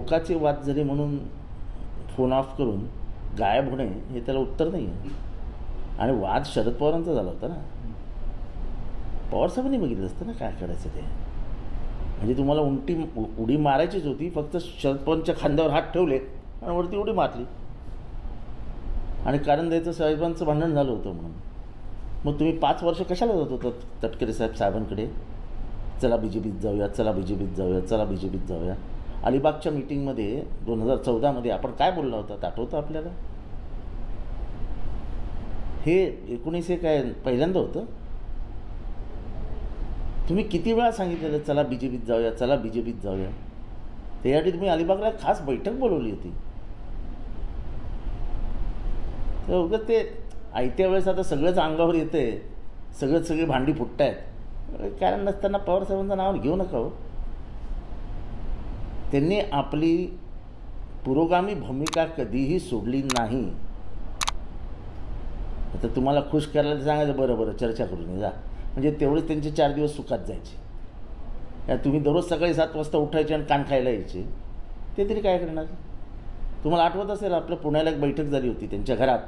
टोकाचे वाद जरी म्हणून फोन ऑफ करून गायब होणे हे त्याला उत्तर नाही आहे. आणि वाद शरद पवारांचा झाला होता ना. पवारसाहेबांनी बघितलं असतं ना काय करायचं ते. म्हणजे तुम्हाला उडी मारायचीच होती, फक्त शरद पवारांच्या खांद्यावर हात ठेवले आणि वरती उडी मारली. आणि कारण द्यायचं साहेबांचं भांडण झालं होतं म्हणून. मग तुम्ही 5 वर्ष कशाला जात होता तटकरे साहेबांकडे? चला BJPत जाऊया, चला BJPत जाऊया, चला BJPत जाऊया. अलिबागच्या मीटिंगमध्ये 2014मध्ये आपण काय बोलला होता आठवतं आपल्याला? हे 19 काय पहिल्यांदा होतं? तुम्ही किती वेळा सांगितलेलं चला BJPत जाऊया, चला BJPत जाऊया. त्यासाठी तुम्ही अलिबागला खास बैठक बोलवली होती. तर उगाच ते आयत्या वेळेस आता सगळंच अंगावर येते, सगळी भांडी फुटत आहेत. कारण नसताना पवारसाहेबांचं नाव घेऊ नका हो. त्यांनी आपली पुरोगामी भूमिका कधीही सोडली नाही. आता तुम्हाला खुश करायला सांगायचं, बरं चर्चा करून जा, म्हणजे तेवढेच त्यांचे 4 दिवस सुखात जायचे. तुम्ही दररोज सकाळी 7 वाजता उठायचे आणि कान खायला यायचे, ते तरी काय करणार? तुम्हाला आठवत असेल आपल्या पुण्याला एक बैठक झाली होती त्यांच्या घरात.